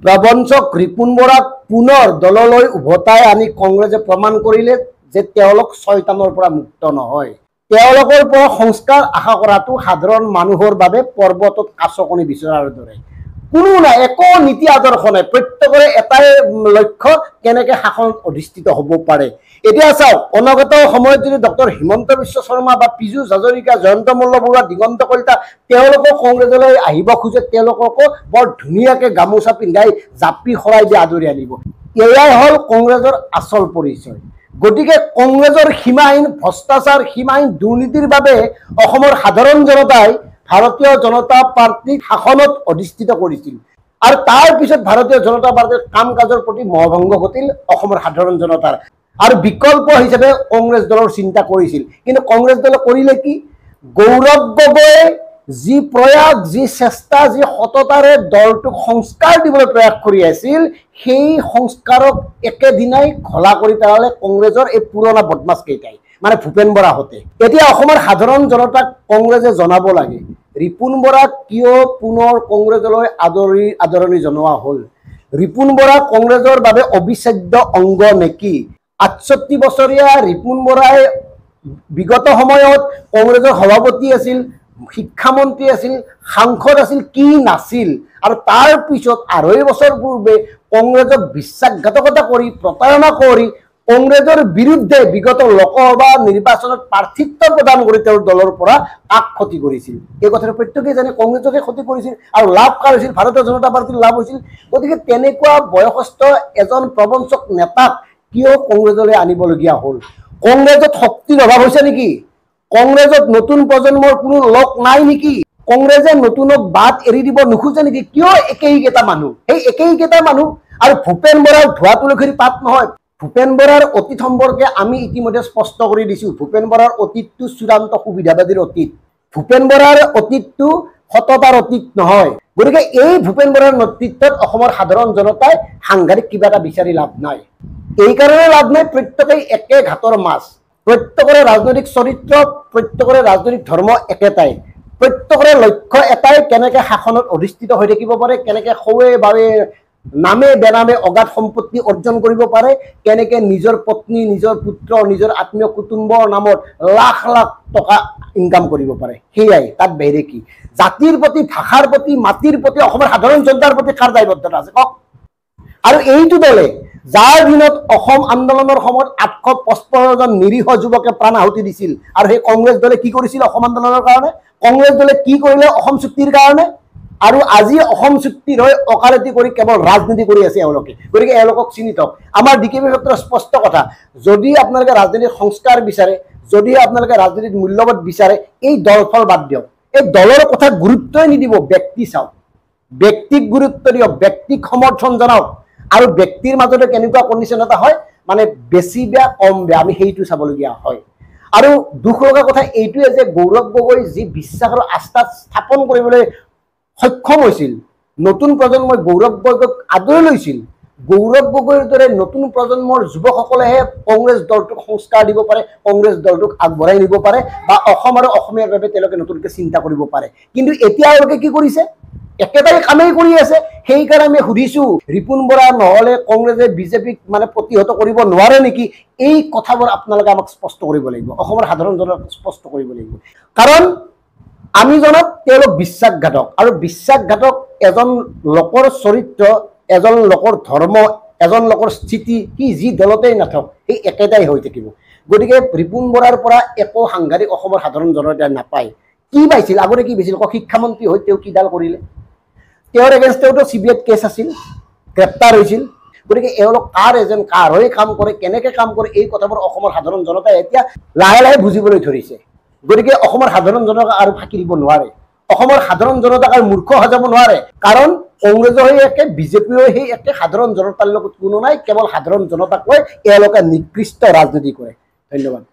প্ৰবঞ্চক ৰিপুণ বৰাক পুনৰ দললৈ উভতাই আনি কংগ্ৰেছে প্ৰমাণ কৰিলে যে তেওঁলোক শয়তানৰ পৰা মুক্ত নহয়। তেওঁলোকৰ পৰা সংস্কাৰ আশা কৰাটো সাধাৰণ মানুহৰ বাবে পৰ্বতত কাছকণি বিচৰাৰ দৰে। কোনো নাই, একো নীতি আদৰ্শ নাই, প্ৰত্যেকৰে এটাই লক্ষ্য কেনেকৈ শাসনত অধিষ্ঠিত হ'ব পাৰে। এতিয়া চাওক, অনাগত সময়ত যদি ডক্টৰ হিমন্ত বিশ্ব শৰ্মা বা পীযুষ হাজৰিকা, জয়ন্ত মল্লবৰুৱা, দিগন্ত কলিতা তেওঁলোকক কংগ্ৰেছলৈ আহিব খোজে, তেওঁলোককো বৰ ধুনীয়াকৈ গামোচা পিন্ধাই জাপি শৰাই দি আদৰি আনিব। এয়াই হ'ল কংগ্ৰেছৰ আচল পৰিচয়। গতিকে কংগ্ৰেছৰ সীমাহীন ভ্ৰষ্টাচাৰ, সীমাহীন দুৰ্নীতিৰ বাবে অসমৰ সাধাৰণ জনতাই ভাৰতীয় জনতা পাৰ্টীক শাসনত অধিষ্ঠিত কৰিছিল আৰু তাৰ পিছত ভাৰতীয় জনতা পাৰ্টীৰ কাম কাজৰ প্ৰতি মোহভংগ ঘটিল অসমৰ সাধাৰণ জনতাৰ আৰু বিকল্প হিচাপে কংগ্ৰেছ দলৰ চিন্তা কৰিছিল। কিন্তু কংগ্ৰেছ দলে কৰিলে কি? গৌৰৱ গগৈয়ে যি প্ৰয়াস, যি চেষ্টা, যি সততাৰে দলটোক সংস্কাৰ দিবলৈ প্ৰয়াস কৰি আছিল, সেই সংস্কাৰক একেদিনাই ঘোলা কৰি পেলালে কংগ্ৰেছৰ এই পুৰণা বদমাছ কেইটাই, মানে ভূপেন বৰাহঁতে। এতিয়া অসমৰ সাধাৰণ জনতাক কংগ্ৰেছে জনাব লাগে, ৰিপুণ বৰাক কিয় পুনৰ কংগ্ৰেছলৈ আদৰণি জনোৱা হ'ল। ৰিপুণ বৰা কংগ্ৰেছৰ বাবে অবিচ্ছেদ্য অংগ নেকি? ৬৮ বছৰীয়া ৰিপুণ বৰাই বিগত সময়ত কংগ্ৰেছৰ সভাপতি আছিল, শিক্ষামন্ত্ৰী আছিল, সাংসদ আছিল, কি নাছিল? আৰু তাৰ পিছত ২.৫ বছৰ পূৰ্বে কংগ্ৰেছক বিশ্বাসঘাতকতা কৰি, প্ৰতাৰণা কৰি কংগ্ৰেছৰ বিৰুদ্ধে বিগত লোকসভা নিৰ্বাচনত প্ৰাৰ্থিত্ব প্ৰদান কৰি তেওঁৰ দলৰ পৰা কাক ক্ষতি কৰিছিল। এই কথাটো প্ৰত্যেকেই জানে, কংগ্ৰেছকে ক্ষতি কৰিছিল আৰু লাভ কাৰ হৈছিল? ভাৰতীয় জনতা পাৰ্টীৰ লাভ হৈছিল। গতিকে তেনেকুৱা বয়সস্থ এজন প্ৰবঞ্চক নেতাক কিয় কংগ্ৰেছলৈ আনিবলগীয়া হ'ল? কংগ্ৰেছত শক্তিৰ অভাৱ হৈছে নেকি? কংগ্ৰেছত নতুন প্ৰজন্মৰ কোনো লোক নাই নেকি? কংগ্ৰেছে নতুনক বাট এৰি দিব নোখোজে নেকি? কিয় একেইকেইটা মানুহ, সেই একেইকেইটা মানুহ? আৰু ভূপেন বৰাৰ ধোৱা তুলসীৰ পাত নহয়। ভূপেন বৰাৰ অতীত সম্পৰ্কে আমি ইতিমধ্যে স্পষ্ট কৰি দিছোঁ। ভূপেন বৰাৰ অতীতটো চূড়ান্ত সুবিধাবাদীৰ অতীত। ভূপেন বৰাৰ অতীতটো সততাৰ অতীত নহয়। গতিকে এই ভূপেন বৰাৰ নেতৃত্বত অসমৰ সাধাৰণ জনতাই সাংঘাতিক কিবা এটা বিচাৰি লাভ নাই। এইকাৰণে লাভ নাই, প্ৰত্যেকেই একে ঘাটৰ মাছ, প্ৰত্যেকৰে ৰাজনৈতিক চৰিত্ৰ, প্ৰত্যেকৰে ৰাজনৈতিক ধৰ্ম একেটাই, প্ৰত্যেকৰে লক্ষ্য এটাই, কেনেকৈ শাসনত অধিষ্ঠিত হৈ থাকিব পাৰে, কেনেকৈ সৌৱে বাৱে নামে বেনামে অগাধ সম্পত্তি অৰ্জন কৰিব পাৰে, কেনেকৈ নিজৰ পত্নী, নিজৰ পুত্ৰ, নিজৰ আত্মীয় কুটুম্বৰ নামত লাখ লাখ টকা ইনকাম কৰিব পাৰে। সেয়াই, তাত বাহিৰে কি? জাতিৰ প্ৰতি, ভাষাৰ প্ৰতি, মাটিৰ প্ৰতি, অসমৰ সাধাৰণ জনতাৰ প্ৰতি কাৰ দায়বদ্ধতা আছে কওক? আৰু এইটো দলে যাৰ দিনত অসম আন্দোলনৰ সময়ত ৮৫৫ জন নিৰীহ যুৱকে প্ৰাণ আহুতি দিছিল, আৰু সেই কংগ্ৰেছ দলে কি কৰিছিল অসম আন্দোলনৰ কাৰণে? কংগ্ৰেছ দলে কি কৰিলে অসম চুক্তিৰ কাৰণে? আৰু আজি অসম চুক্তিৰ হৈ অকালতি কৰি কেৱল ৰাজনীতি কৰি আছে এওঁলোকে। গতিকে এওঁলোকক চিনি থওক। আমাৰ DKP ক্ষেত্ৰত স্পষ্ট কথা, যদি আপোনালোকে ৰাজনীতিৰ সংস্কাৰ বিচাৰে, যদি আপোনালোকে ৰাজনীতিত মূল্যবোধ বিচাৰে, এই দল ফল বাদ দিয়ক। এই দলৰ কথা গুৰুত্বই নিদিব, ব্যক্তি চাওক, ব্যক্তিক গুৰুত্ব দিয়ক, ব্যক্তিক সমৰ্থন জনাওক। আৰু ব্যক্তিৰ মাজতে কেনেকুৱা কণ্ডিশ্যন এটা হয়, মানে বেছি বেয়া কম বেয়া, আমি সেইটো চাবলগীয়া হয়। আৰু দুখ লগা কথা এইটোৱে যে গৌৰৱ গগৈ যি বিশ্বাস আৰু আস্থা স্থাপন কৰিবলৈ সক্ষম হৈছিল, নতুন প্ৰজন্মই গৌৰৱ গগৈক আদৰি লৈছিল। গৌৰৱ গগৈৰ দৰে নতুন প্ৰজন্মৰ যুৱকসকলেহে কংগ্ৰেছ দলটোক সংস্কাৰ দিব পাৰে, কংগ্ৰেছ দলটোক আগবঢ়াই নিব পাৰে, বা অসম আৰু অসমীয়াৰ বাবে তেওঁলোকে নতুনকৈ চিন্তা কৰিব পাৰে। কিন্তু এতিয়া এওঁলোকে কি কৰিছে? একেটাই কামেই কৰি আছে। সেইকাৰণে আমি সুধিছোঁ, ৰিপুণ বৰা নহ'লে কংগ্ৰেছে বিজেপিক মানে প্ৰতিহত কৰিব নোৱাৰে নেকি? এই কথাবোৰ আপোনালোকে আমাক স্পষ্ট কৰিব লাগিব, অসমৰ সাধাৰণ জনতাক স্পষ্ট কৰিব লাগিব। কাৰণ আমি জনাত তেওঁলোক বিশ্বাসঘাতক, আৰু বিশ্বাসঘাতক এজন লোকৰ চৰিত্ৰ, এজন লোকৰ ধৰ্ম, এজন লোকৰ স্থিতি, সি যি দলতেই নাথাকক সেই একেটাই হৈ থাকিব। গতিকে ৰিপুণ বৰাৰ পৰা একো সাংঘাতিক অসমৰ সাধাৰণ জনতাই নাপায়। কি পাইছিল? আগতে কি পাইছিল? শিক্ষামন্ত্ৰী হৈ তেওঁ কিডাল কৰিলে? তেওঁৰ এগেইনষ্টতো CBIত কেছ আছিল, গ্ৰেপ্তাৰ হৈছিল। গতিকে এওঁলোক কাৰ এজেণ্ট, কাৰ হৈ কাম কৰে, কেনেকৈ কাম কৰে, এই কথাবোৰ অসমৰ সাধাৰণ জনতাই এতিয়া লাহে লাহে বুজিবলৈ ধৰিছে। গতিকে অসমৰ সাধাৰণ জনতাক আৰু ফাঁকি দিব নোৱাৰে, অসমৰ সাধাৰণ জনতাক আৰু মূৰ্খ সজাব নোৱাৰে। কাৰণ কংগ্ৰেছৰ হৈ একে, বিজেপিৰ হৈ সেই একে, সাধাৰণ জনতাৰ লগত কোনো নাই, কেৱল সাধাৰণ জনতাক লৈ এওঁলোকে নিকৃষ্ট ৰাজনীতি কৰে। ধন্যবাদ।